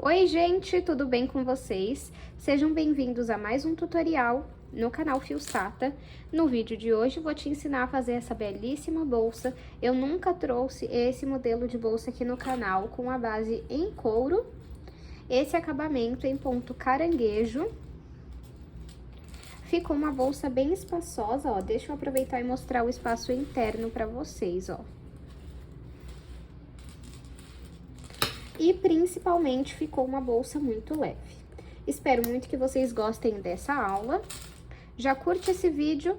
Oi gente, tudo bem com vocês? Sejam bem-vindos a mais um tutorial no canal Fios Tata. No vídeo de hoje vou te ensinar a fazer essa belíssima bolsa. Eu nunca trouxe esse modelo de bolsa aqui no canal com a base em couro, esse acabamento em ponto caranguejo. Ficou uma bolsa bem espaçosa, ó. Deixa eu aproveitar e mostrar o espaço interno pra vocês, ó. E principalmente ficou uma bolsa muito leve. Espero muito que vocês gostem dessa aula. Já curte esse vídeo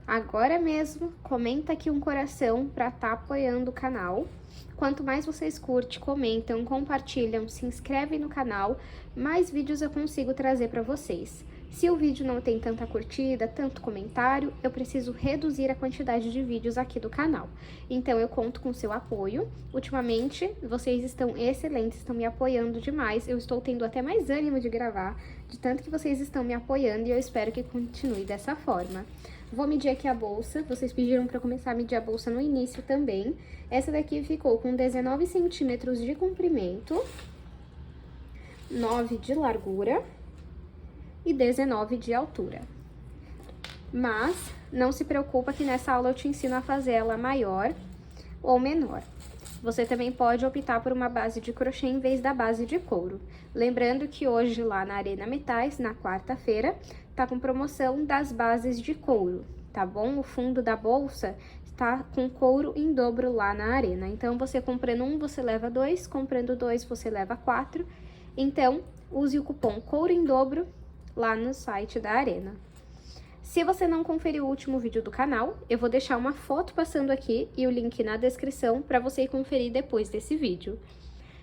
agora mesmo, comenta aqui um coração para estar apoiando o canal. Quanto mais vocês curtem, comentam, compartilham, se inscrevem no canal, mais vídeos eu consigo trazer para vocês. Se o vídeo não tem tanta curtida, tanto comentário, eu preciso reduzir a quantidade de vídeos aqui do canal. Então, eu conto com seu apoio. Ultimamente, vocês estão excelentes, estão me apoiando demais. Eu estou tendo até mais ânimo de gravar, de tanto que vocês estão me apoiando, e eu espero que continue dessa forma. Vou medir aqui a bolsa, vocês pediram para começar a medir a bolsa no início também. Essa daqui ficou com 19 centímetros de comprimento, 9 de largura e 19 de altura. Mas não se preocupa que nessa aula eu te ensino a fazer ela maior ou menor. Você também pode optar por uma base de crochê em vez da base de couro. Lembrando que hoje lá na Arena Metais, na quarta-feira, tá com promoção das bases de couro, tá bom? O fundo da bolsa está com couro em dobro lá na Arena. Então, você comprando um, você leva 2, comprando 2, você leva 4. Então, use o cupom couro em dobro lá no site da Arena. Se você não conferiu o último vídeo do canal, eu vou deixar uma foto passando aqui e o link na descrição para você conferir depois desse vídeo.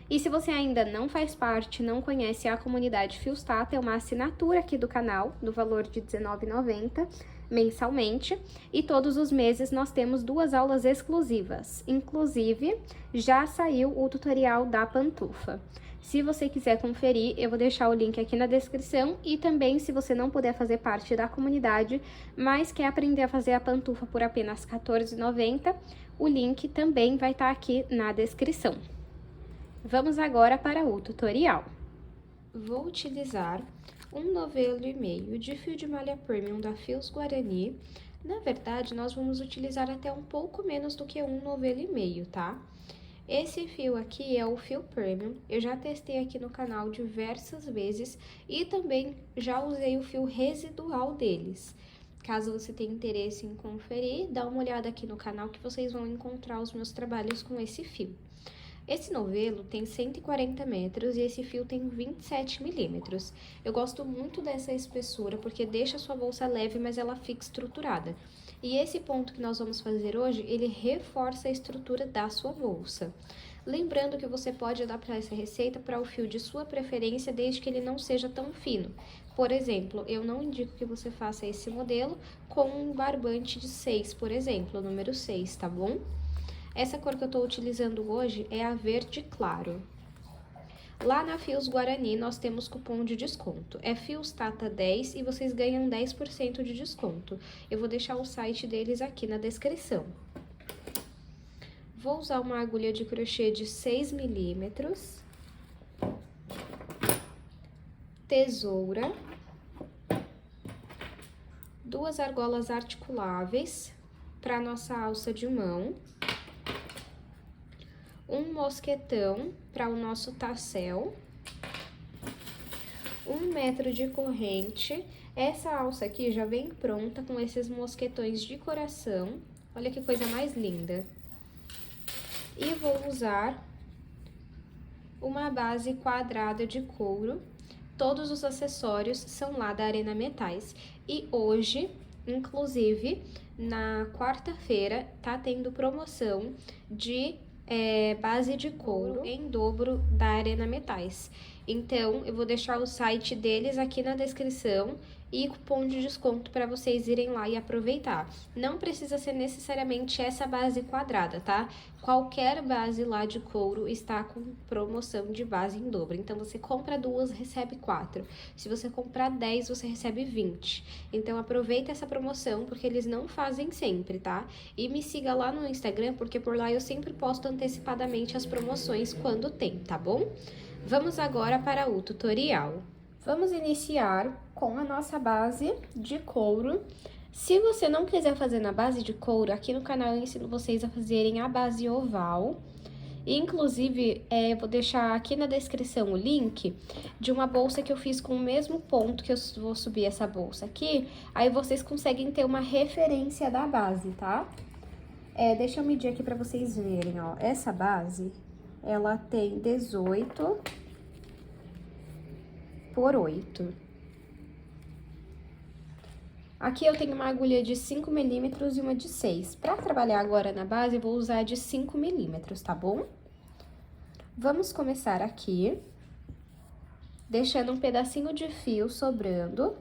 E se você ainda não faz parte, não conhece a comunidade Fios Tata, é uma assinatura aqui do canal, no valor de R$19,90 mensalmente, e todos os meses nós temos 2 aulas exclusivas. Inclusive, já saiu o tutorial da pantufa. Se você quiser conferir, eu vou deixar o link aqui na descrição, e também se você não puder fazer parte da comunidade, mas quer aprender a fazer a pantufa por apenas R$14,90, o link também vai estar aqui na descrição. Vamos agora para o tutorial. Vou utilizar 1,5 novelo de fio de malha premium da Fios Guarani. Na verdade, nós vamos utilizar até um pouco menos do que 1,5 novelo, tá? Esse fio aqui é o fio premium, eu já testei aqui no canal diversas vezes e também já usei o fio residual deles. Caso você tenha interesse em conferir, dá uma olhada aqui no canal que vocês vão encontrar os meus trabalhos com esse fio. Esse novelo tem 140 metros e esse fio tem 27 milímetros. Eu gosto muito dessa espessura porque deixa a sua bolsa leve, mas ela fica estruturada. E esse ponto que nós vamos fazer hoje, ele reforça a estrutura da sua bolsa. Lembrando que você pode adaptar essa receita para o fio de sua preferência, desde que ele não seja tão fino. Por exemplo, eu não indico que você faça esse modelo com um barbante de 6, por exemplo, número 6, tá bom? Essa cor que eu tô utilizando hoje é a verde claro. Lá na Fios Guarani, nós temos cupom de desconto. É Fios Tata 10 e vocês ganham 10% de desconto. Eu vou deixar o site deles aqui na descrição. Vou usar uma agulha de crochê de 6 milímetros. Tesoura. 2 argolas articuláveis para nossa alça de mão. Um mosquetão para o nosso tassel, 1 metro de corrente. Essa alça aqui já vem pronta com esses mosquetões de coração, olha que coisa mais linda. E vou usar uma base quadrada de couro, todos os acessórios são lá da Arena Metais. E hoje, inclusive, na quarta-feira, tá tendo promoção de base de couro em dobro da Arena Metais. Então, eu vou deixar o site deles aqui na descrição e cupom de desconto para vocês irem lá e aproveitar. Não precisa ser necessariamente essa base quadrada, tá? Qualquer base lá de couro está com promoção de base em dobro. Então, você compra 2, recebe 4. Se você comprar 10, você recebe 20. Então, aproveita essa promoção, porque eles não fazem sempre, tá? E me siga lá no Instagram, porque por lá eu sempre posto antecipadamente as promoções quando tem, tá bom? Vamos agora para o tutorial. Vamos iniciar com a nossa base de couro. Se você não quiser fazer na base de couro, aqui no canal eu ensino vocês a fazerem a base oval. Inclusive, eu vou deixar aqui na descrição o link de uma bolsa que eu fiz com o mesmo ponto que eu vou subir essa bolsa aqui. Aí vocês conseguem ter uma referência da base, tá? Deixa eu medir aqui pra vocês verem, ó. Essa base, ela tem 18 por 8. Aqui eu tenho uma agulha de 5 milímetros e uma de 6. Pra trabalhar agora na base, eu vou usar a de 5 milímetros, tá bom? Vamos começar aqui, deixando um pedacinho de fio sobrando.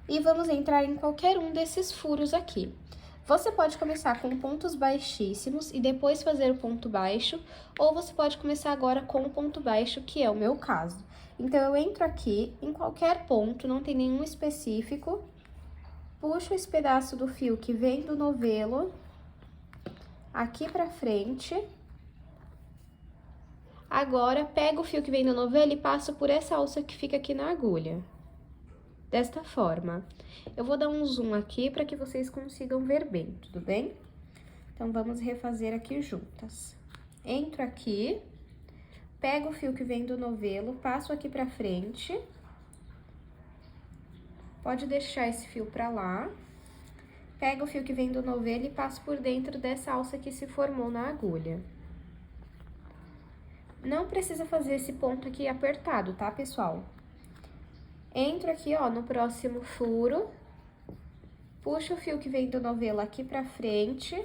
E vamos entrar em qualquer um desses furos aqui. Você pode começar com pontos baixíssimos e depois fazer o ponto baixo, ou você pode começar agora com o ponto baixo, que é o meu caso. Então, eu entro aqui em qualquer ponto, não tem nenhum específico, puxo esse pedaço do fio que vem do novelo aqui pra frente. Agora, pego o fio que vem do novelo e passo por essa alça que fica aqui na agulha. Desta forma. Eu vou dar um zoom aqui para que vocês consigam ver bem, tudo bem? Então, vamos refazer aqui juntas. Entro aqui, pego o fio que vem do novelo, passo aqui pra frente. Pode deixar esse fio pra lá. Pego o fio que vem do novelo e passo por dentro dessa alça que se formou na agulha. Não precisa fazer esse ponto aqui apertado, tá, pessoal? Entro aqui, ó, no próximo furo, puxo o fio que vem do novelo aqui pra frente,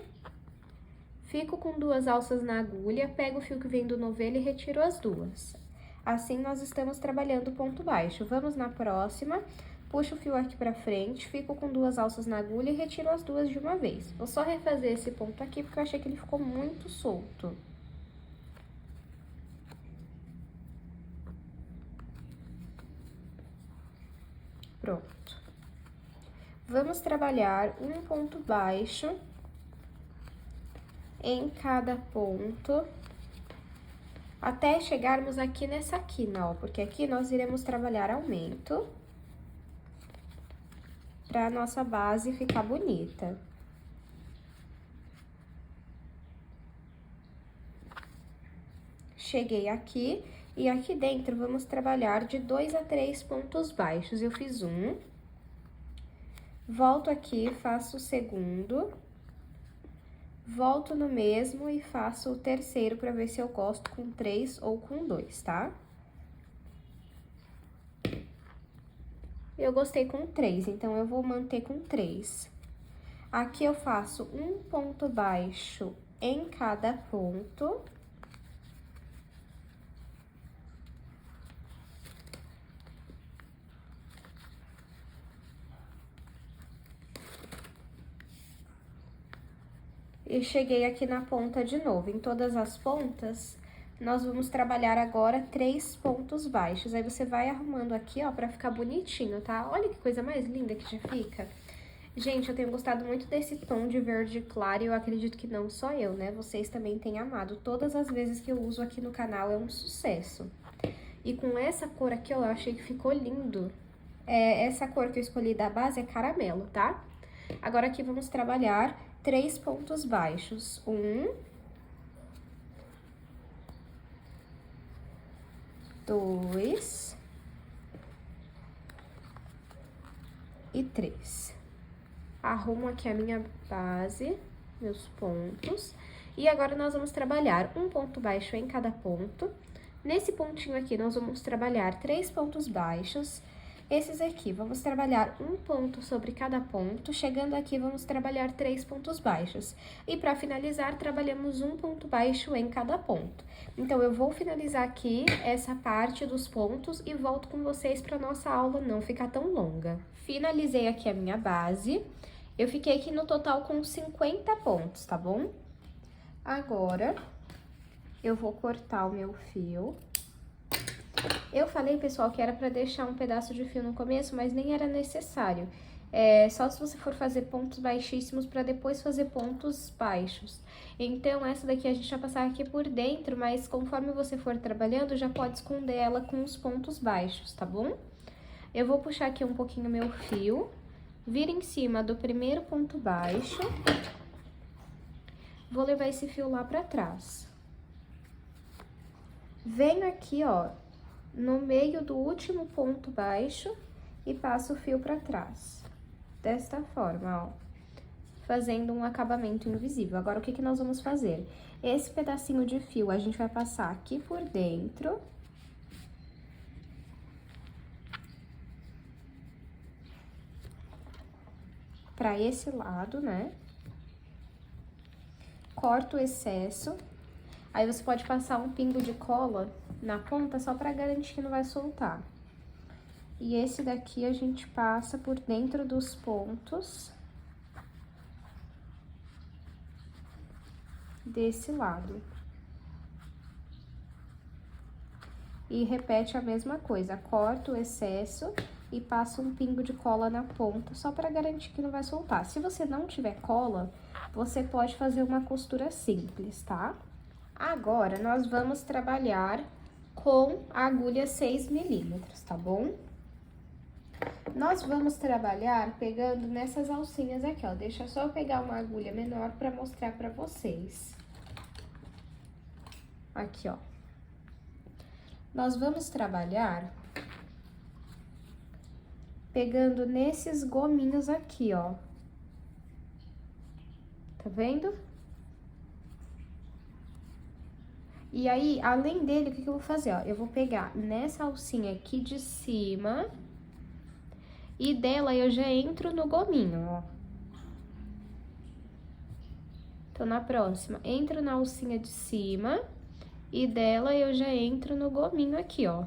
fico com 2 alças na agulha, pego o fio que vem do novelo e retiro as 2. Assim, nós estamos trabalhando o ponto baixo. Vamos na próxima, puxo o fio aqui pra frente, fico com 2 alças na agulha e retiro as 2 de uma vez. Vou só refazer esse ponto aqui, porque eu achei que ele ficou muito solto. Pronto. Vamos trabalhar um ponto baixo em cada ponto, até chegarmos aqui nessa quina, ó, porque aqui nós iremos trabalhar aumento, pra nossa base ficar bonita. Cheguei aqui. E aqui dentro, vamos trabalhar de 2 a 3 pontos baixos. Eu fiz um, volto aqui, faço o segundo, volto no mesmo e faço o terceiro pra ver se eu gosto com 3 ou com 2, tá? Eu gostei com 3, então eu vou manter com 3. Aqui eu faço um ponto baixo em cada ponto. E cheguei aqui na ponta de novo. Em todas as pontas, nós vamos trabalhar agora 3 pontos baixos. Aí, você vai arrumando aqui, ó, pra ficar bonitinho, tá? Olha que coisa mais linda que já fica. Gente, eu tenho gostado muito desse tom de verde claro e eu acredito que não só eu, né? Vocês também têm amado. Todas as vezes que eu uso aqui no canal é um sucesso. E com essa cor aqui, ó, eu achei que ficou lindo. Essa cor que eu escolhi da base é caramelo, tá? Agora, aqui vamos trabalhar 3 pontos baixos. 1, 2 e 3. Arrumo aqui a minha base, meus pontos. E agora, nós vamos trabalhar um ponto baixo em cada ponto. Nesse pontinho aqui, nós vamos trabalhar 3 pontos baixos. Esses aqui, vamos trabalhar um ponto sobre cada ponto, chegando aqui, vamos trabalhar 3 pontos baixos. E para finalizar, trabalhamos um ponto baixo em cada ponto. Então, eu vou finalizar aqui essa parte dos pontos e volto com vocês para nossa aula não ficar tão longa. Finalizei aqui a minha base, eu fiquei aqui no total com 50 pontos, tá bom? Agora, eu vou cortar o meu fio. Eu falei, pessoal, que era pra deixar um pedaço de fio no começo, mas nem era necessário. só se você for fazer pontos baixíssimos para depois fazer pontos baixos. Então, essa daqui a gente vai passar aqui por dentro, mas conforme você for trabalhando, já pode esconder ela com os pontos baixos, tá bom? Eu vou puxar aqui um pouquinho meu fio, vir em cima do primeiro ponto baixo, vou levar esse fio lá pra trás. Venho aqui, ó, no meio do último ponto baixo e passo o fio pra trás. Desta forma, ó, fazendo um acabamento invisível. Agora, o que que nós vamos fazer? Esse pedacinho de fio, a gente vai passar aqui por dentro. Pra esse lado, né? Corta o excesso. Aí, você pode passar um pingo de cola na ponta só pra garantir que não vai soltar. E esse daqui a gente passa por dentro dos pontos desse lado. E repete a mesma coisa, corta o excesso e passa um pingo de cola na ponta, só para garantir que não vai soltar. Se você não tiver cola, você pode fazer uma costura simples, tá? Agora, nós vamos trabalhar com a agulha 6 milímetros, tá bom? Nós vamos trabalhar pegando nessas alcinhas aqui, ó. Deixa só eu pegar uma agulha menor pra mostrar pra vocês. Aqui, ó. Nós vamos trabalhar pegando nesses gominhos aqui, ó. Tá vendo? E aí, além dele, o que que eu vou fazer, ó? Eu vou pegar nessa alcinha aqui de cima e dela eu já entro no gominho, ó. Então, na próxima, entro na alcinha de cima e dela eu já entro no gominho aqui, ó.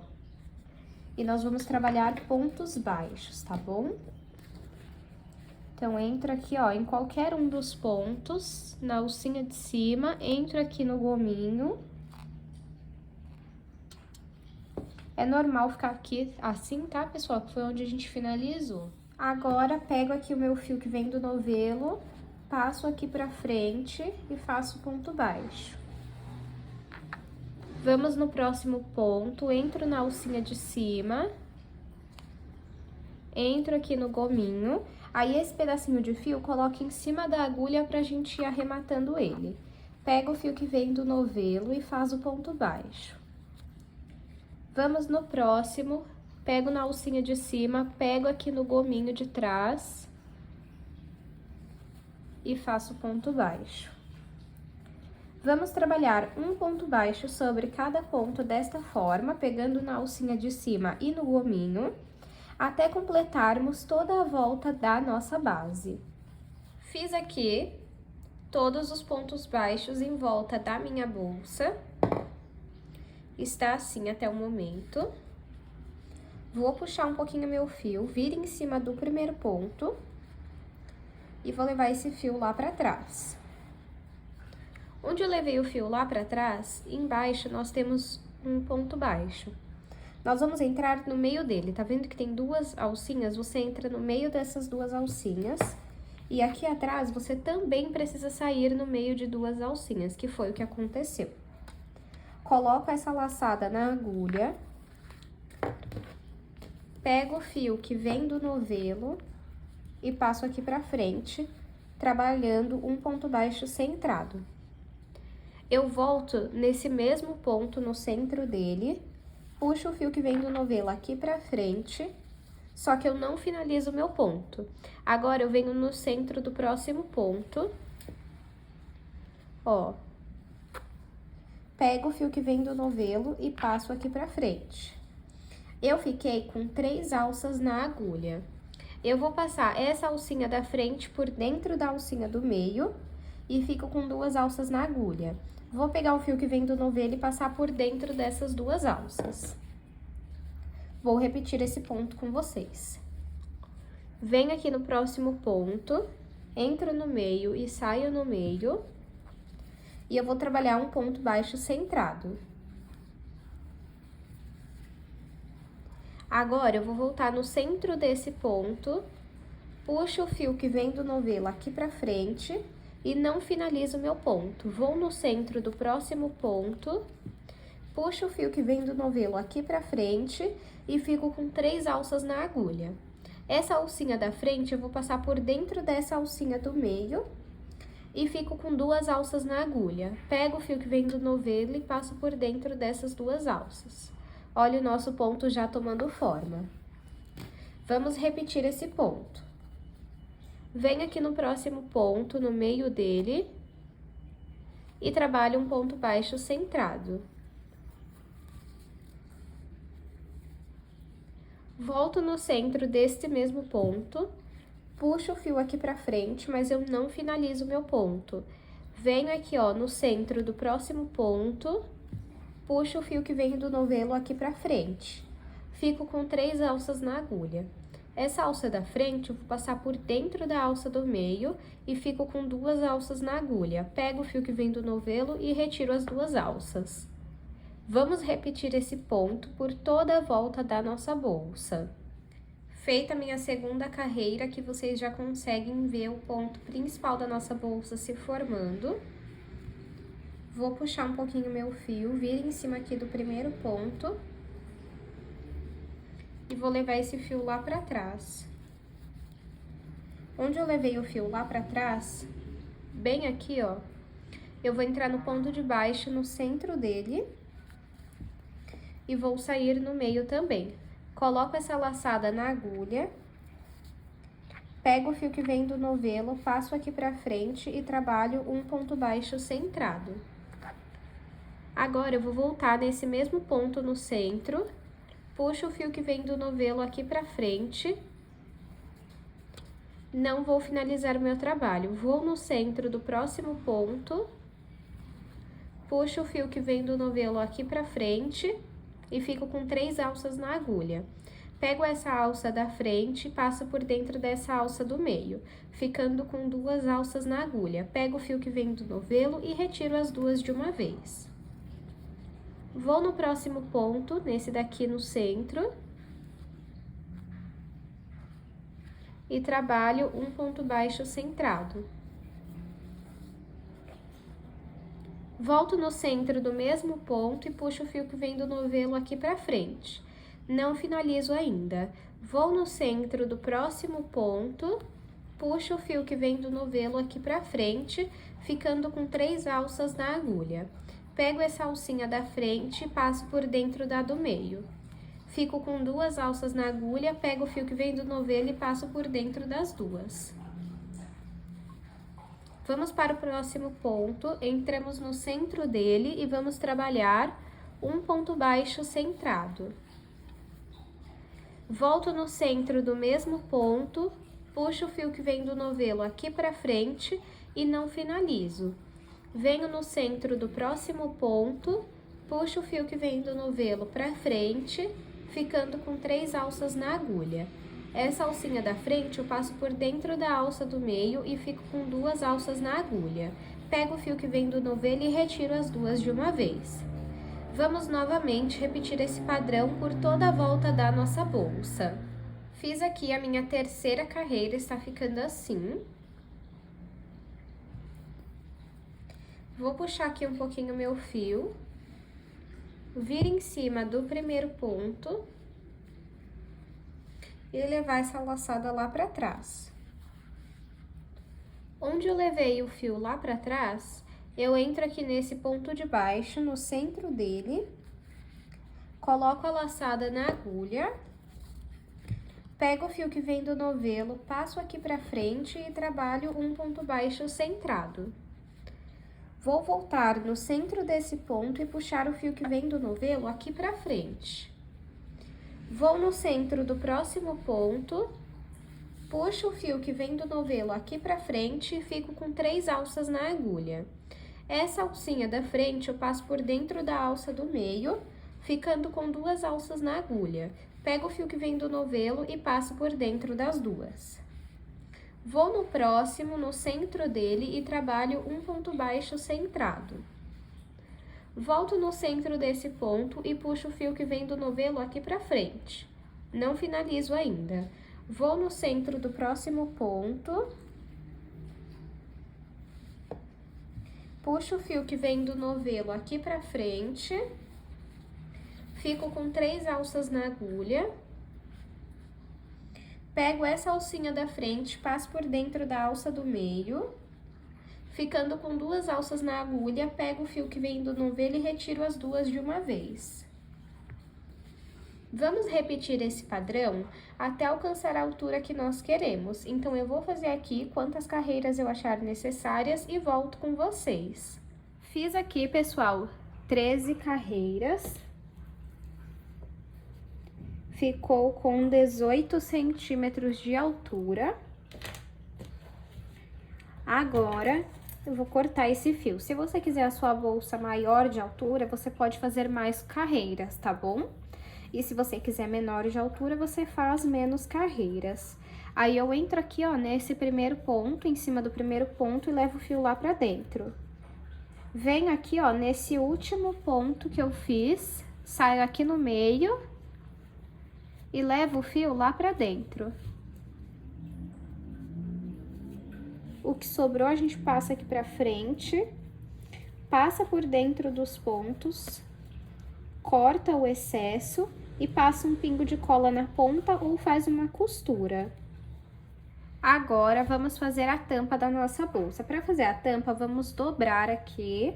E nós vamos trabalhar pontos baixos, tá bom? Então, entro aqui, ó, em qualquer um dos pontos, na alcinha de cima, entro aqui no gominho. É normal ficar aqui assim, tá, pessoal? Que foi onde a gente finalizou. Agora, pego aqui o meu fio que vem do novelo, passo aqui pra frente e faço ponto baixo. Vamos no próximo ponto, entro na alcinha de cima, entro aqui no gominho, aí esse pedacinho de fio coloco em cima da agulha pra gente ir arrematando ele. Pego o fio que vem do novelo e faço o ponto baixo. Vamos no próximo, pego na alcinha de cima, pego aqui no gominho de trás e faço ponto baixo. Vamos trabalhar um ponto baixo sobre cada ponto desta forma, pegando na alcinha de cima e no gominho, até completarmos toda a volta da nossa base. Fiz aqui todos os pontos baixos em volta da minha bolsa. Está assim até o momento. Vou puxar um pouquinho meu fio, vir em cima do primeiro ponto e vou levar esse fio lá pra trás. Onde eu levei o fio lá pra trás, embaixo nós temos um ponto baixo. Nós vamos entrar no meio dele, tá vendo que tem duas alcinhas? Você entra no meio dessas duas alcinhas. E aqui atrás, você também precisa sair no meio de duas alcinhas, que foi o que aconteceu. Coloco essa laçada na agulha. Pego o fio que vem do novelo e passo aqui pra frente, trabalhando um ponto baixo centrado. Eu volto nesse mesmo ponto no centro dele, puxo o fio que vem do novelo aqui pra frente, só que eu não finalizo o meu ponto. Agora, eu venho no centro do próximo ponto, ó. Pego o fio que vem do novelo e passo aqui pra frente. Eu fiquei com 3 alças na agulha. Eu vou passar essa alcinha da frente por dentro da alcinha do meio e fico com 2 alças na agulha. Vou pegar o fio que vem do novelo e passar por dentro dessas 2 alças. Vou repetir esse ponto com vocês. Venho aqui no próximo ponto, entro no meio e saio no meio. E eu vou trabalhar um ponto baixo centrado. Agora, eu vou voltar no centro desse ponto puxo o fio que vem do novelo aqui pra frente e não finalizo o meu ponto. Vou no centro do próximo ponto, puxo o fio que vem do novelo aqui pra frente e fico com 3 alças na agulha. Essa alcinha da frente eu vou passar por dentro dessa alcinha do meio e fico com 2 alças na agulha. Pego o fio que vem do novelo e passo por dentro dessas 2 alças. Olha o nosso ponto já tomando forma. Vamos repetir esse ponto. Venho aqui no próximo ponto, no meio dele, e trabalho um ponto baixo centrado. Volto no centro deste mesmo ponto, puxo o fio aqui pra frente, mas eu não finalizo o meu ponto. Venho aqui, ó, no centro do próximo ponto, puxo o fio que vem do novelo aqui pra frente. Fico com 3 alças na agulha. Essa alça da frente eu vou passar por dentro da alça do meio e fico com 2 alças na agulha. Pego o fio que vem do novelo e retiro as 2 alças. Vamos repetir esse ponto por toda a volta da nossa bolsa. Feita a minha segunda carreira, que vocês já conseguem ver o ponto principal da nossa bolsa se formando. Vou puxar um pouquinho meu fio, vir em cima aqui do primeiro ponto. E vou levar esse fio lá pra trás. Onde eu levei o fio lá pra trás, bem aqui, ó, eu vou entrar no ponto de baixo, no centro dele, e vou sair no meio também. Coloco essa laçada na agulha, pego o fio que vem do novelo, passo aqui pra frente e trabalho um ponto baixo centrado. Agora, eu vou voltar nesse mesmo ponto no centro, puxo o fio que vem do novelo aqui pra frente, não vou finalizar o meu trabalho, vou no centro do próximo ponto, puxo o fio que vem do novelo aqui pra frente e fico com 3 alças na agulha. Pego essa alça da frente e passo por dentro dessa alça do meio, ficando com 2 alças na agulha. Pego o fio que vem do novelo e retiro as 2 de uma vez. Vou no próximo ponto, nesse daqui no centro, e trabalho um ponto baixo centrado. Volto no centro do mesmo ponto e puxo o fio que vem do novelo aqui pra frente. Não finalizo ainda. Vou no centro do próximo ponto, puxo o fio que vem do novelo aqui pra frente, ficando com 3 alças na agulha. Pego essa alcinha da frente e passo por dentro da do meio. Fico com 2 alças na agulha, pego o fio que vem do novelo e passo por dentro das 2. Vamos para o próximo ponto, entramos no centro dele e vamos trabalhar um ponto baixo centrado. Volto no centro do mesmo ponto, puxo o fio que vem do novelo aqui pra frente e não finalizo. Venho no centro do próximo ponto, puxo o fio que vem do novelo pra frente, ficando com 3 alças na agulha. Essa alcinha da frente eu passo por dentro da alça do meio e fico com 2 alças na agulha. Pego o fio que vem do novelo e retiro as 2 de uma vez. Vamos novamente repetir esse padrão por toda a volta da nossa bolsa. Fiz aqui a minha terceira carreira, está ficando assim. Vou puxar aqui um pouquinho meu fio, vir em cima do primeiro ponto e levar essa laçada lá pra trás. Onde eu levei o fio lá pra trás, eu entro aqui nesse ponto de baixo, no centro dele, coloco a laçada na agulha, pego o fio que vem do novelo, passo aqui pra frente e trabalho um ponto baixo centrado. Vou voltar no centro desse ponto e puxar o fio que vem do novelo aqui pra frente. Vou no centro do próximo ponto, puxo o fio que vem do novelo aqui pra frente e fico com 3 alças na agulha. Essa alcinha da frente eu passo por dentro da alça do meio, ficando com 2 alças na agulha. Pego o fio que vem do novelo e passo por dentro das 2. Vou no próximo, no centro dele, e trabalho um ponto baixo centrado. Volto no centro desse ponto e puxo o fio que vem do novelo aqui pra frente. Não finalizo ainda. Vou no centro do próximo ponto. Puxo o fio que vem do novelo aqui pra frente. Fico com 3 alças na agulha. Pego essa alcinha da frente, passo por dentro da alça do meio. Ficando com 2 alças na agulha, pego o fio que vem do novelo e retiro as 2 de uma vez. Vamos repetir esse padrão até alcançar a altura que nós queremos. Então, eu vou fazer aqui quantas carreiras eu achar necessárias e volto com vocês. Fiz aqui, pessoal, 13 carreiras. Ficou com 18 centímetros de altura. Agora, eu vou cortar esse fio. Se você quiser a sua bolsa maior de altura, você pode fazer mais carreiras, tá bom? E se você quiser menor de altura, você faz menos carreiras. Aí, eu entro aqui, ó, nesse primeiro ponto, em cima do primeiro ponto, e levo o fio lá pra dentro. Venho aqui, ó, nesse último ponto que eu fiz, saio aqui no meio e levo o fio lá pra dentro. O que sobrou, a gente passa aqui pra frente, passa por dentro dos pontos, corta o excesso e passa um pingo de cola na ponta ou faz uma costura. Agora, vamos fazer a tampa da nossa bolsa. Para fazer a tampa, vamos dobrar aqui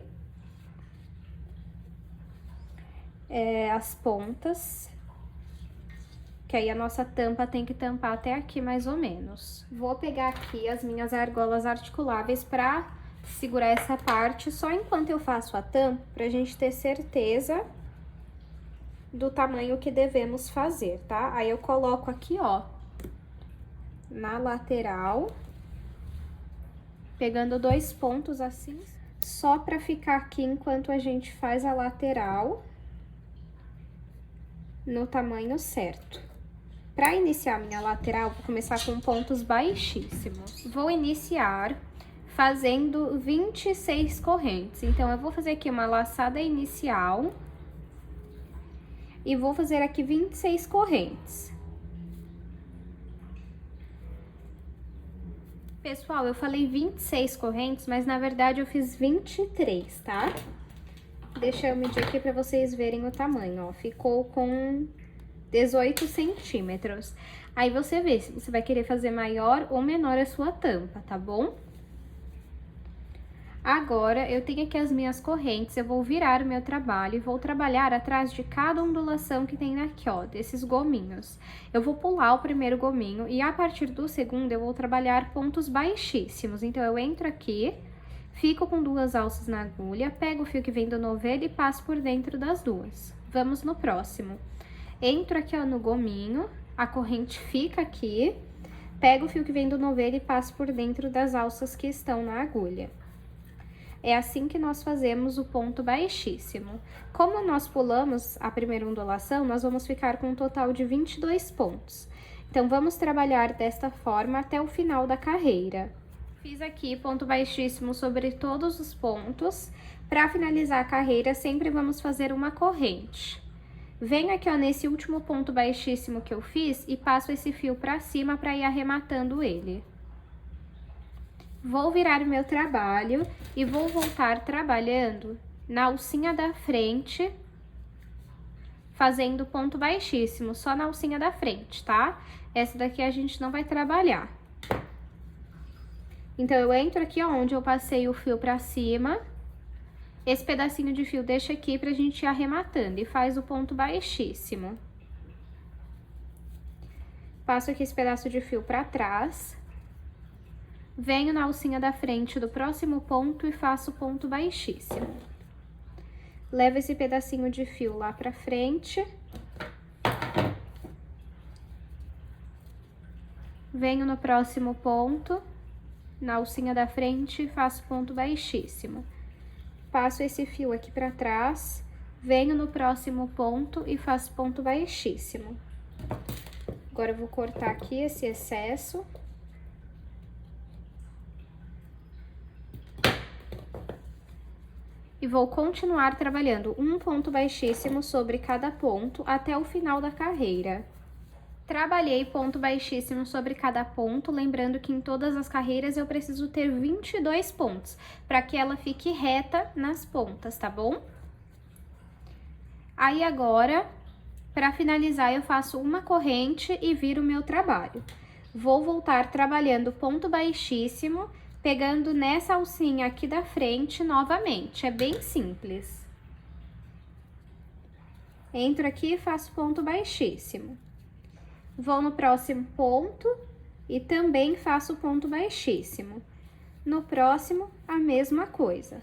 as pontas, que aí a nossa tampa tem que tampar até aqui mais ou menos. Vou pegar aqui as minhas argolas articuláveis para segurar essa parte só enquanto eu faço a tampa, pra gente ter certeza do tamanho que devemos fazer, tá? Aí, eu coloco aqui, ó, na lateral, pegando 2 pontos assim, só pra ficar aqui enquanto a gente faz a lateral no tamanho certo. Pra iniciar a minha lateral, vou começar com pontos baixíssimos. Vou iniciar fazendo 26 correntes. Então, eu vou fazer aqui uma laçada inicial e vou fazer aqui 26 correntes. Pessoal, eu falei 26 correntes, mas na verdade eu fiz 23, tá? Deixa eu medir aqui pra vocês verem o tamanho, ó. Ficou com 18 centímetros. Aí, você vê se você vai querer fazer maior ou menor a sua tampa, tá bom? Agora, eu tenho aqui as minhas correntes, eu vou virar o meu trabalho e vou trabalhar atrás de cada ondulação que tem aqui, ó, desses gominhos. Eu vou pular o primeiro gominho e a partir do segundo eu vou trabalhar pontos baixíssimos. Então, eu entro aqui, fico com 2 alças na agulha, pego o fio que vem do novelo e passo por dentro das 2. Vamos no próximo. Entro aqui, ó, no gominho, a corrente fica aqui, pego o fio que vem do novelo e passo por dentro das alças que estão na agulha. É assim que nós fazemos o ponto baixíssimo. Como nós pulamos a primeira ondulação, nós vamos ficar com um total de 22 pontos. Então, vamos trabalhar desta forma até o final da carreira. Fiz aqui ponto baixíssimo sobre todos os pontos. Para finalizar a carreira, sempre vamos fazer uma corrente. Venho aqui, ó, nesse último ponto baixíssimo que eu fiz e passo esse fio para cima para ir arrematando ele. Vou virar o meu trabalho e vou voltar trabalhando na alcinha da frente, fazendo ponto baixíssimo, só na alcinha da frente, tá? Essa daqui a gente não vai trabalhar. Então, eu entro aqui, ó, onde eu passei o fio pra cima, esse pedacinho de fio deixa aqui pra gente ir arrematando e faz o ponto baixíssimo. Passo aqui esse pedaço de fio pra trás. Venho na alcinha da frente do próximo ponto e faço ponto baixíssimo. Levo esse pedacinho de fio lá pra frente. Venho no próximo ponto, na alcinha da frente e faço ponto baixíssimo. Passo esse fio aqui pra trás, venho no próximo ponto e faço ponto baixíssimo. Agora, eu vou cortar aqui esse excesso. E vou continuar trabalhando um ponto baixíssimo sobre cada ponto até o final da carreira. Trabalhei ponto baixíssimo sobre cada ponto, lembrando que em todas as carreiras eu preciso ter 22 pontos, para que ela fique reta nas pontas, tá bom? Aí agora, para finalizar, eu faço uma corrente e viro o meu trabalho. Vou voltar trabalhando ponto baixíssimo, pegando nessa alcinha aqui da frente novamente, é bem simples. Entro aqui e faço ponto baixíssimo. Vou no próximo ponto e também faço ponto baixíssimo. No próximo, a mesma coisa.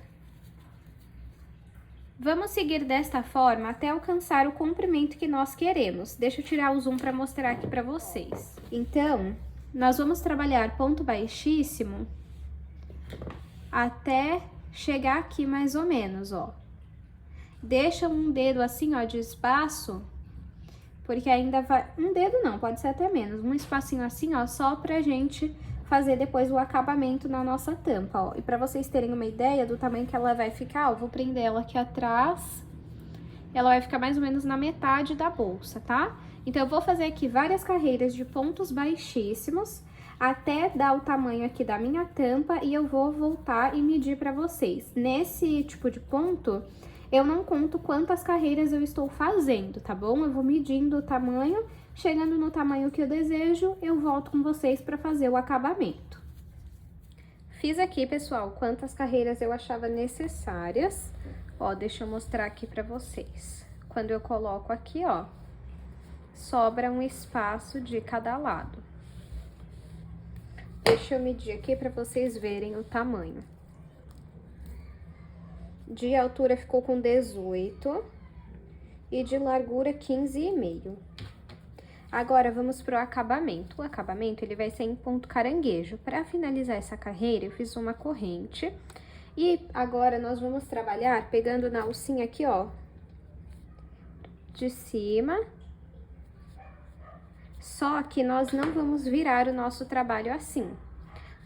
Vamos seguir desta forma até alcançar o comprimento que nós queremos. Deixa eu tirar o zoom para mostrar aqui para vocês. Então, nós vamos trabalhar ponto baixíssimo até chegar aqui mais ou menos, ó. Deixa um dedo assim, ó, de espaço, porque ainda vai... Um dedo não, pode ser até menos. Um espacinho assim, ó, só pra gente fazer depois o acabamento na nossa tampa, ó. E pra vocês terem uma ideia do tamanho que ela vai ficar, ó, vou prender ela aqui atrás. Ela vai ficar mais ou menos na metade da bolsa, tá? Então, eu vou fazer aqui várias carreiras de pontos baixíssimos, até dar o tamanho aqui da minha tampa, e eu vou voltar e medir pra vocês. Nesse tipo de ponto, eu não conto quantas carreiras eu estou fazendo, tá bom? Eu vou medindo o tamanho, chegando no tamanho que eu desejo, eu volto com vocês para fazer o acabamento. Fiz aqui, pessoal, quantas carreiras eu achava necessárias. Ó, deixa eu mostrar aqui para vocês. Quando eu coloco aqui, ó, sobra um espaço de cada lado. Deixa eu medir aqui para vocês verem o tamanho. De altura ficou com 18 e de largura 15,5. Agora, vamos pro acabamento. O acabamento, ele vai ser em ponto caranguejo. Para finalizar essa carreira, eu fiz uma corrente. E agora, nós vamos trabalhar pegando na alcinha aqui, ó, de cima. Só que nós não vamos virar o nosso trabalho assim.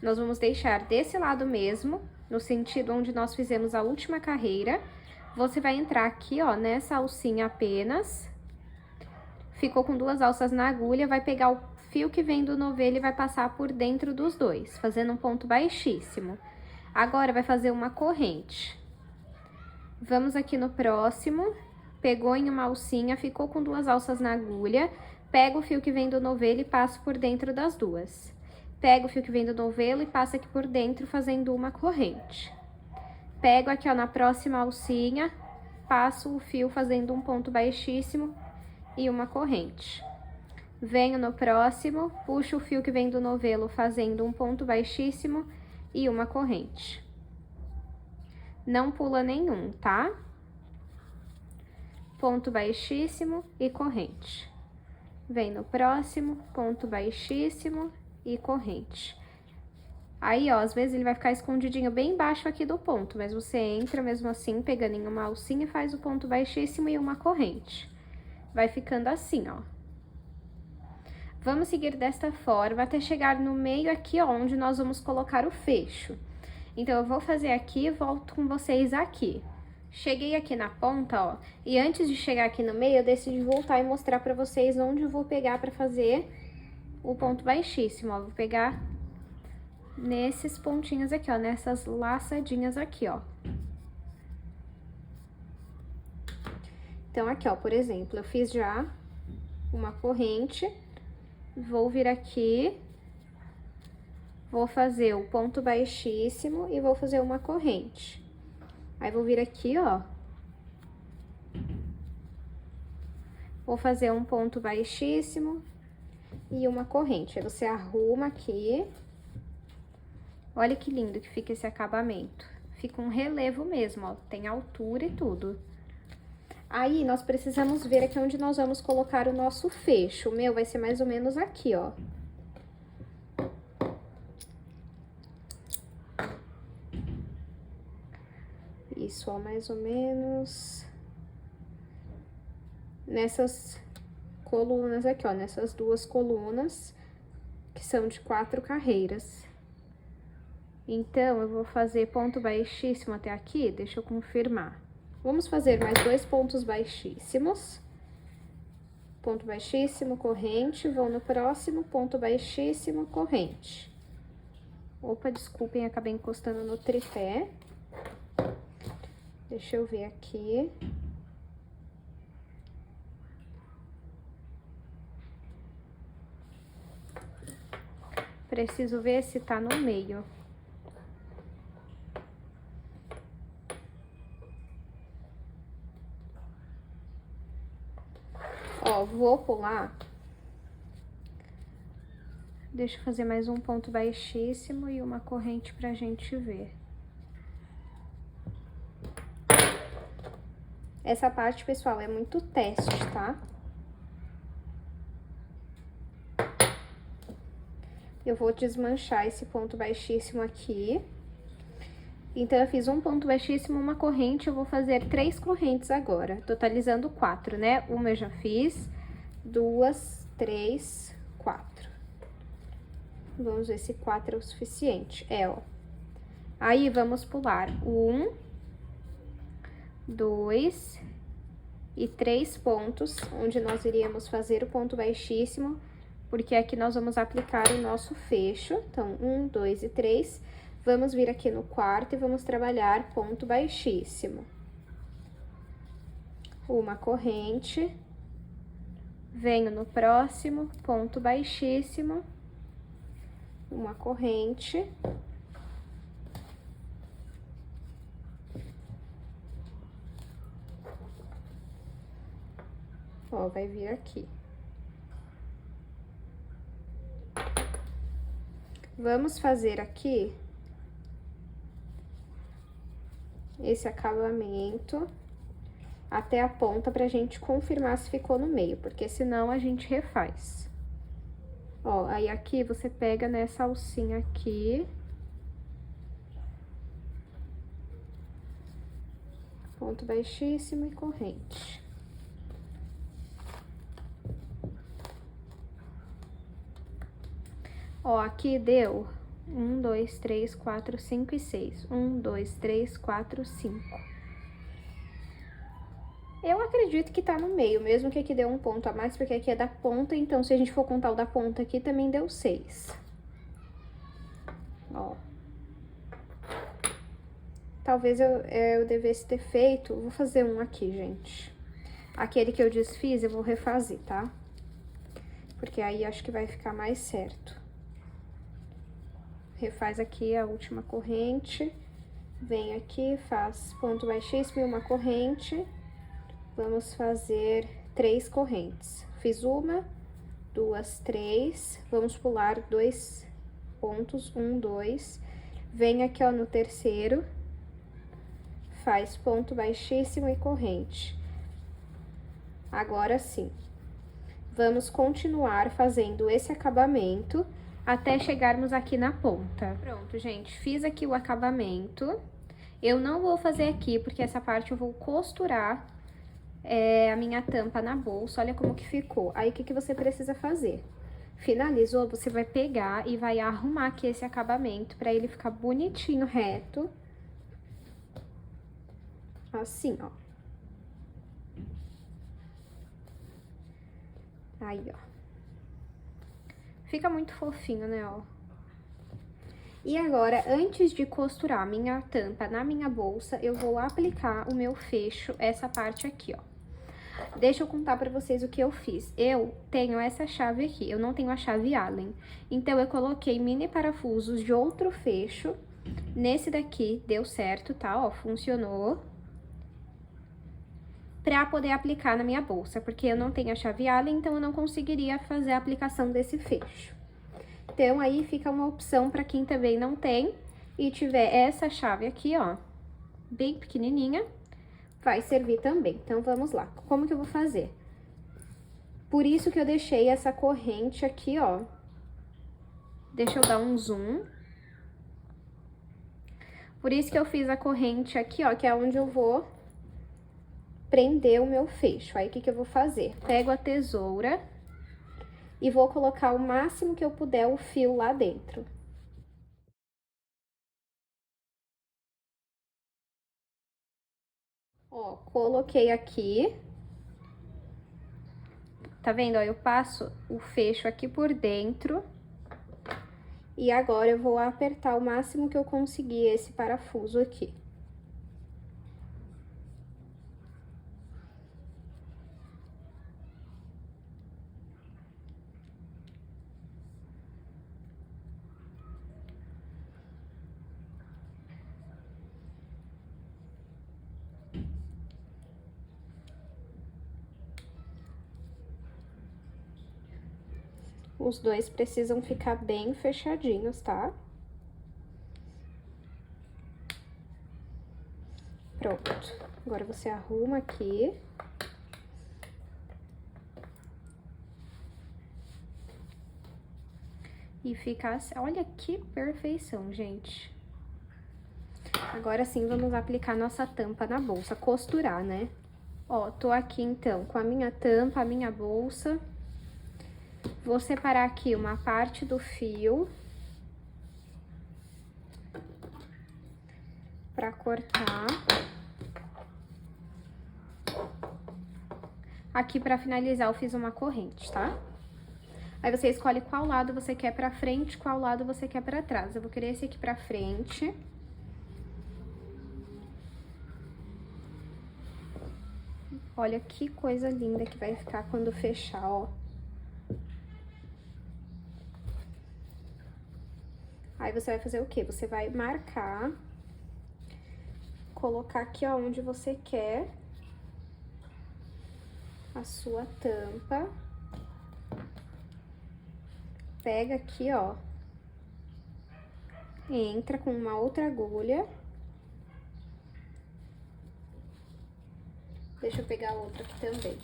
Nós vamos deixar desse lado mesmo, no sentido onde nós fizemos a última carreira. Você vai entrar aqui, ó, nessa alcinha apenas. Ficou com 2 alças na agulha, vai pegar o fio que vem do novelo e vai passar por dentro dos dois, fazendo um ponto baixíssimo. Agora, vai fazer uma corrente. Vamos aqui no próximo, pegou em uma alcinha, ficou com 2 alças na agulha, pega o fio que vem do novelo e passa por dentro das duas. Pego o fio que vem do novelo e passo aqui por dentro, fazendo uma corrente. Pego aqui, ó, na próxima alcinha, passo o fio fazendo um ponto baixíssimo e uma corrente. Venho no próximo, puxo o fio que vem do novelo fazendo um ponto baixíssimo e uma corrente. Não pula nenhum, tá? Ponto baixíssimo e corrente. Vem no próximo, ponto baixíssimo e corrente. Aí, ó, às vezes ele vai ficar escondidinho bem embaixo aqui do ponto, mas você entra mesmo assim, pegando em uma alcinha e faz o ponto baixíssimo e uma corrente. Vai ficando assim, ó. Vamos seguir desta forma até chegar no meio aqui, ó, onde nós vamos colocar o fecho. Então, eu vou fazer aqui e volto com vocês aqui. Cheguei aqui na ponta, ó, e antes de chegar aqui no meio, eu decidi voltar e mostrar pra vocês onde eu vou pegar pra fazer o ponto baixíssimo, ó. Vou pegar nesses pontinhos aqui, ó, nessas laçadinhas aqui, ó. Então, aqui, ó, por exemplo, eu fiz já uma corrente, vou vir aqui, vou fazer o ponto baixíssimo e vou fazer uma corrente. Aí, vou vir aqui, ó, vou fazer um ponto baixíssimo e uma corrente. Aí, você arruma aqui. Olha que lindo que fica esse acabamento. Fica um relevo mesmo, ó, tem altura e tudo. Aí, nós precisamos ver aqui onde nós vamos colocar o nosso fecho. O meu vai ser mais ou menos aqui, ó. Isso, ó, mais ou menos nessas colunas aqui, ó, nessas 2 colunas, que são de 4 carreiras. Então, eu vou fazer ponto baixíssimo até aqui, deixa eu confirmar. Vamos fazer mais 2 pontos baixíssimos. ponto baixíssimo, corrente, vou no próximo, ponto baixíssimo, corrente. Opa, desculpem, acabei encostando no tripé. Deixa eu ver aqui. Preciso ver se tá no meio. Ó, vou pular. Deixa eu fazer mais um ponto baixíssimo e uma corrente pra gente ver. Essa parte, pessoal, é muito teste, tá? Eu vou desmanchar esse ponto baixíssimo aqui. Então, eu fiz um ponto baixíssimo, uma corrente, eu vou fazer 3 correntes agora, totalizando 4, né? Uma eu já fiz, 2, 3, 4. Vamos ver se 4 é o suficiente. É, ó. Aí, vamos pular 1, 2 e 3 pontos, onde nós iríamos fazer o ponto baixíssimo, porque aqui nós vamos aplicar o nosso fecho. Então, 1, 2 e 3. Vamos vir aqui no quarto e vamos trabalhar ponto baixíssimo. Uma corrente. Venho no próximo, ponto baixíssimo. Uma corrente. Ó, vai vir aqui. Vamos fazer aqui esse acabamento até a ponta pra gente confirmar se ficou no meio, porque senão a gente refaz. Ó, aí aqui você pega nessa alcinha aqui. Ponto baixíssimo e corrente. Ó, aqui deu 1, 2, 3, 4, 5 e 6. 1, 2, 3, 4, 5. Eu acredito que tá no meio, mesmo que aqui deu um ponto a mais, porque aqui é da ponta, então se a gente for contar o da ponta aqui, também deu 6. Ó. Talvez eu devesse ter feito, vou fazer um aqui, gente. Aquele que eu desfiz, eu vou refazer, tá? Porque aí acho que vai ficar mais certo. Refaz aqui a última corrente, vem aqui, faz ponto baixíssimo e uma corrente. Vamos fazer 3 correntes. Fiz 1, 2, 3, vamos pular 2 pontos, 1, 2. Vem aqui, ó, no terceiro, faz ponto baixíssimo e corrente. Agora sim, vamos continuar fazendo esse acabamento até chegarmos aqui na ponta. Pronto, gente, fiz aqui o acabamento. Eu não vou fazer aqui, porque essa parte eu vou costurar a minha tampa na bolsa. Olha como que ficou. Aí, o que você precisa fazer? Finalizou, você vai pegar e vai arrumar aqui esse acabamento pra ele ficar bonitinho, reto. Assim, ó. Aí, ó. Fica muito fofinho, né, ó. E agora, antes de costurar a minha tampa na minha bolsa, eu vou aplicar o meu fecho, essa parte aqui, ó. Deixa eu contar pra vocês o que eu fiz. Eu tenho essa chave aqui, eu não tenho a chave Allen. Então, eu coloquei mini parafusos de outro fecho. Nesse daqui, deu certo, tá? Ó, funcionou. Pra poder aplicar na minha bolsa, porque eu não tenho a chave Allen, então eu não conseguiria fazer a aplicação desse fecho. Então, aí fica uma opção pra quem também não tem e tiver essa chave aqui, ó, bem pequenininha, vai servir também. Então, vamos lá. Como que eu vou fazer? Por isso que eu deixei essa corrente aqui, ó. Deixa eu dar um zoom. Por isso que eu fiz a corrente aqui, ó, que é onde eu vou prender o meu fecho. Aí, o que eu vou fazer? Pego a tesoura e vou colocar o máximo que eu puder o fio lá dentro. Ó, coloquei aqui. Tá vendo, ó? Eu passo o fecho aqui por dentro. E agora eu vou apertar o máximo que eu conseguir esse parafuso aqui. Os dois precisam ficar bem fechadinhos, tá? Pronto. Agora você arruma aqui. E fica assim. Olha que perfeição, gente. Agora sim, vamos aplicar nossa tampa na bolsa, costurar, né? Ó, tô aqui então com a minha tampa, a minha bolsa. Vou separar aqui uma parte do fio pra cortar. Aqui pra finalizar eu fiz uma corrente, tá? Aí você escolhe qual lado você quer pra frente, qual lado você quer pra trás. Eu vou querer esse aqui pra frente. Olha que coisa linda que vai ficar quando fechar, ó. Aí você vai fazer o quê? Você vai marcar, colocar aqui, ó, onde você quer a sua tampa. Pega aqui, ó, entra com uma outra agulha. Deixa eu pegar outra aqui também.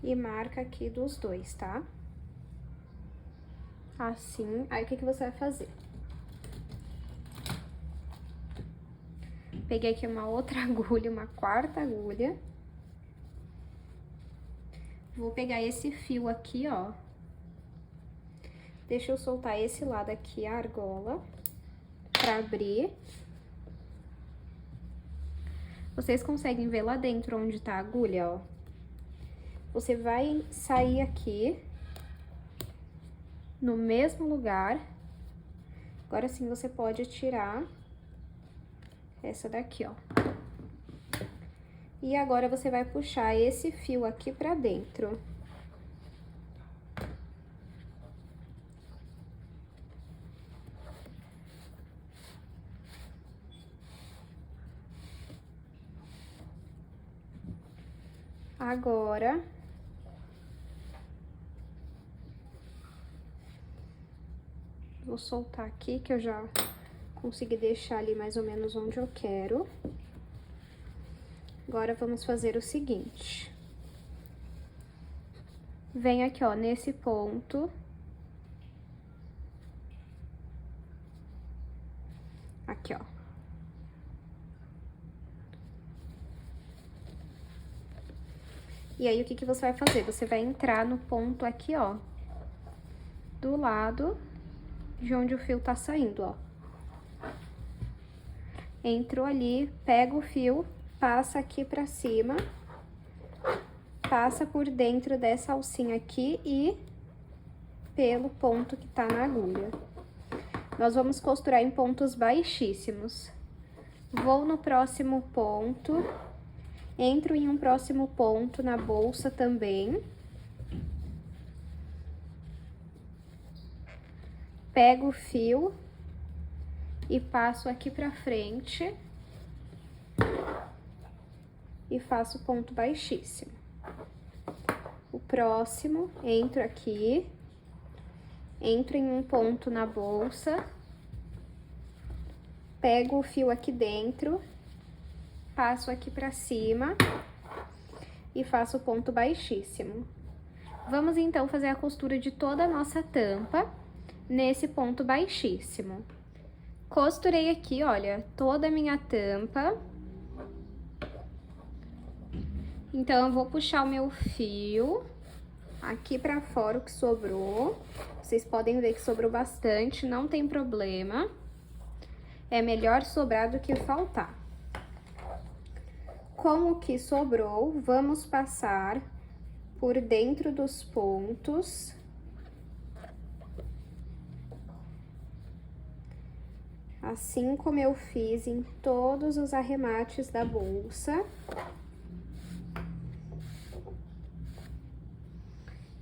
E marca aqui dos dois, tá? Assim, aí o que você vai fazer? Peguei aqui uma outra agulha, uma quarta agulha. Vou pegar esse fio aqui, ó. Deixa eu soltar esse lado aqui, a argola, pra abrir. Vocês conseguem ver lá dentro onde tá a agulha, ó? Você vai sair aqui, no mesmo lugar. Agora sim, você pode tirar essa daqui, ó. E agora você vai puxar esse fio aqui pra dentro. Agora, vou soltar aqui, que eu já consegui deixar ali mais ou menos onde eu quero. Agora, vamos fazer o seguinte. Vem aqui, ó, nesse ponto. Aqui, ó. E aí, o que você vai fazer? Você vai entrar no ponto aqui, ó, do lado de onde o fio tá saindo, ó. Entrou ali, pega o fio, passa aqui pra cima, passa por dentro dessa alcinha aqui e pelo ponto que tá na agulha. Nós vamos costurar em pontos baixíssimos. Vou no próximo ponto, entro em um próximo ponto na bolsa também. Pego o fio e passo aqui pra frente e faço ponto baixíssimo. O próximo, entro aqui, entro em um ponto na bolsa, pego o fio aqui dentro, passo aqui pra cima e faço ponto baixíssimo. Vamos então fazer a costura de toda a nossa tampa nesse ponto baixíssimo. Costurei aqui, olha, toda a minha tampa. Então, eu vou puxar o meu fio Aqui pra fora o que sobrou, vocês podem ver que sobrou bastante, não tem problema. É melhor sobrar do que faltar. Com o que sobrou, vamos passar por dentro dos pontos. Assim como eu fiz em todos os arremates da bolsa.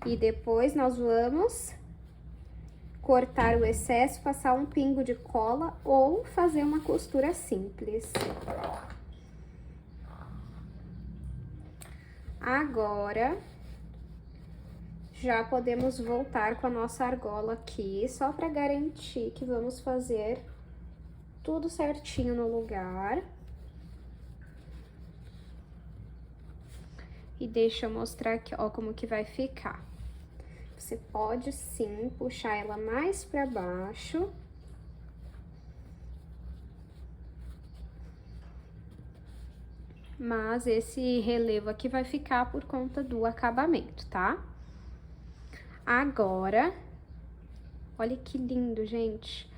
E depois nós vamos cortar o excesso, passar um pingo de cola ou fazer uma costura simples. Agora, já podemos voltar com a nossa argola aqui, só para garantir que vamos fazer tudo certinho no lugar. E deixa eu mostrar aqui, ó, como que vai ficar. Você pode sim puxar ela mais para baixo. Mas esse relevo aqui vai ficar por conta do acabamento, tá? Agora, olha que lindo, gente.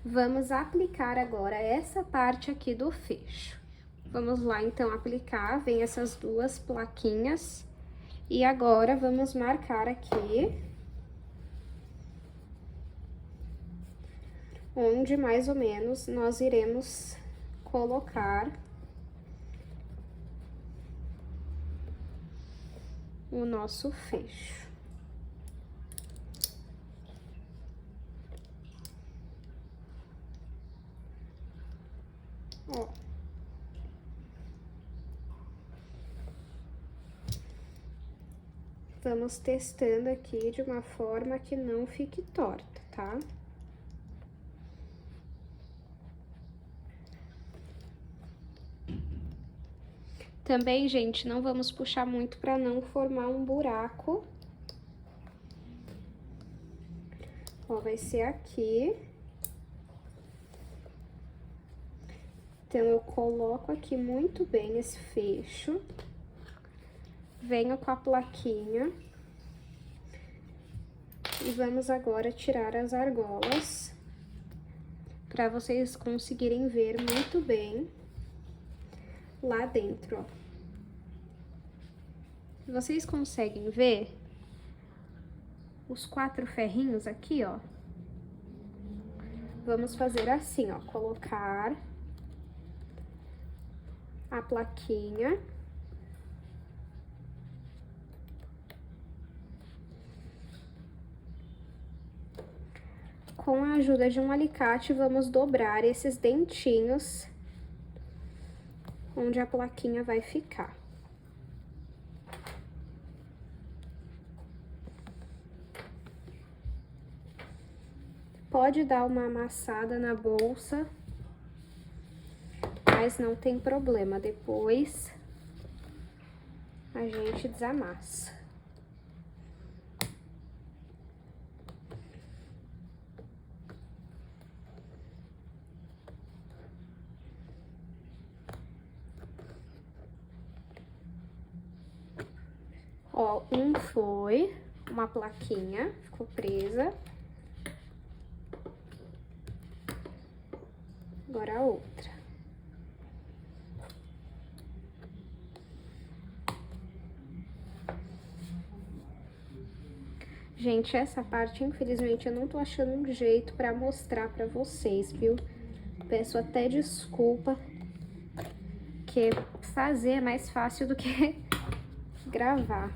Vamos aplicar agora essa parte aqui do fecho. Vamos lá, então, aplicar, vem essas duas plaquinhas. E agora, vamos marcar aqui onde mais ou menos nós iremos colocar o nosso fecho. Ó. Vamos testando aqui de uma forma que não fique torta, tá? Também, gente, não vamos puxar muito para não formar um buraco. Ó, vai ser aqui. Então, eu coloco aqui muito bem esse fecho. Venho com a plaquinha. E vamos agora tirar as argolas, para vocês conseguirem ver muito bem lá dentro, ó. Vocês conseguem ver os 4 ferrinhos aqui, ó? Vamos fazer assim, ó, colocar a plaquinha. Com a ajuda de um alicate, vamos dobrar esses dentinhos onde a plaquinha vai ficar. Pode dar uma amassada na bolsa, mas não tem problema, depois a gente desamassa. Ó, um foi uma plaquinha, ficou presa. Agora a outra. Gente, essa parte, infelizmente, eu não tô achando um jeito pra mostrar pra vocês, viu? Peço até desculpa, que fazer é mais fácil do que gravar.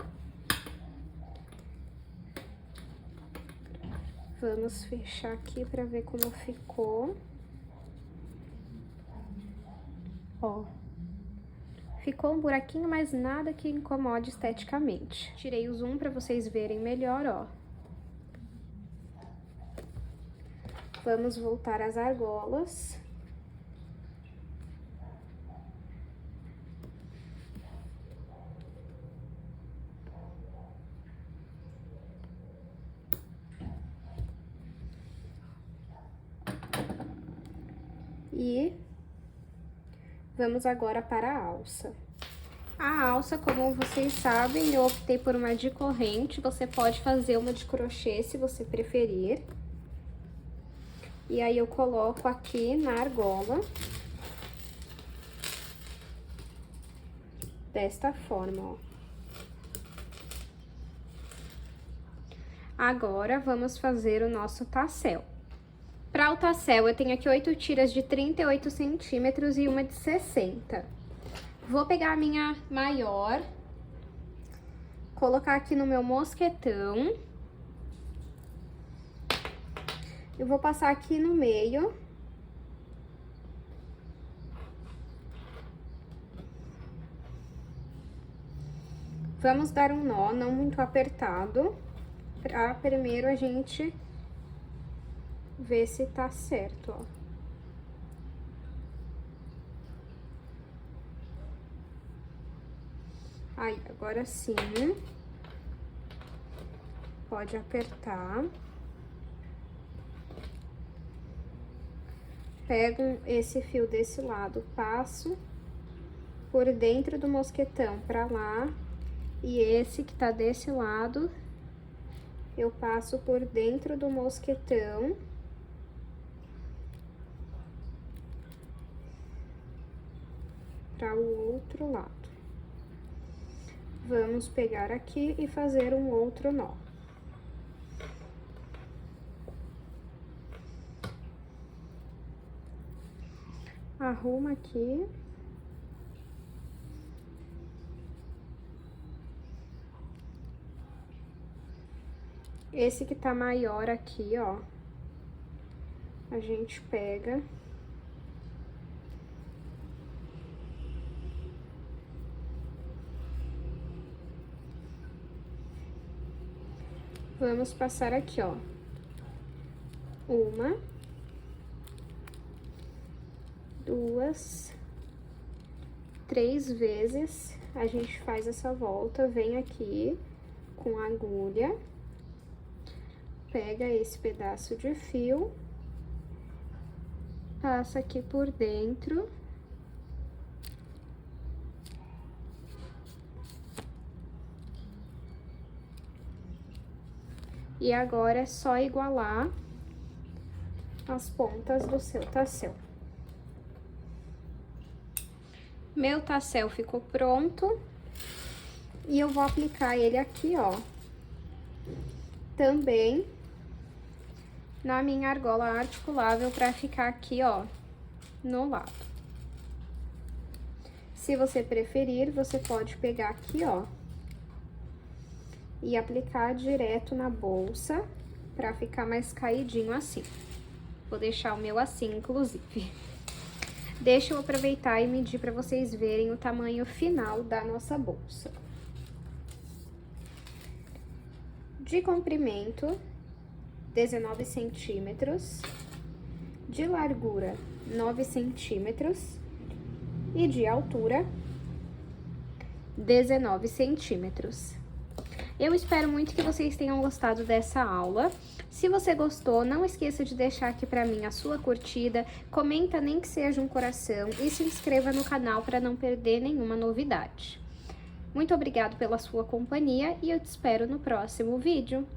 Vamos fechar aqui pra ver como ficou. Ó. Ficou um buraquinho, mas nada que incomode esteticamente. Tirei o zoom pra vocês verem melhor, ó. Vamos voltar às argolas. E vamos agora para a alça. A alça, como vocês sabem, eu optei por uma de corrente. Você pode fazer uma de crochê, se você preferir. E aí, eu coloco aqui na argola. Desta forma, ó. Agora, vamos fazer o nosso tassel. Para o tassel, eu tenho aqui 8 tiras de 38 centímetros e uma de 60. Vou pegar a minha maior, colocar aqui no meu mosquetão. Eu vou passar aqui no meio. Vamos dar um nó, não muito apertado, pra primeiro a gente ver se tá certo, ó. Aí, agora sim, pode apertar. Pego esse fio desse lado, passo por dentro do mosquetão pra lá, e esse que tá desse lado, eu passo por dentro do mosquetão. Para o outro lado. Vamos pegar aqui e fazer um outro nó. Arruma aqui. Esse que tá maior aqui, ó, a gente pega. Vamos passar aqui, ó, 1, 2, 3 vezes, a gente faz essa volta, vem aqui com a agulha, pega esse pedaço de fio, passa aqui por dentro. E agora é só igualar as pontas do seu tassel. Meu tassel ficou pronto. E eu vou aplicar ele aqui, ó, também na minha argola articulável pra ficar aqui, ó, no lado. Se você preferir, você pode pegar aqui, ó, e aplicar direto na bolsa, pra ficar mais caidinho assim. Vou deixar o meu assim, inclusive. Deixa eu aproveitar e medir pra vocês verem o tamanho final da nossa bolsa. De comprimento, 19 centímetros. De largura, 9 centímetros. E de altura, 19 centímetros. Eu espero muito que vocês tenham gostado dessa aula. Se você gostou, não esqueça de deixar aqui pra mim a sua curtida, comenta nem que seja um coração e se inscreva no canal para não perder nenhuma novidade. Muito obrigado pela sua companhia e eu te espero no próximo vídeo.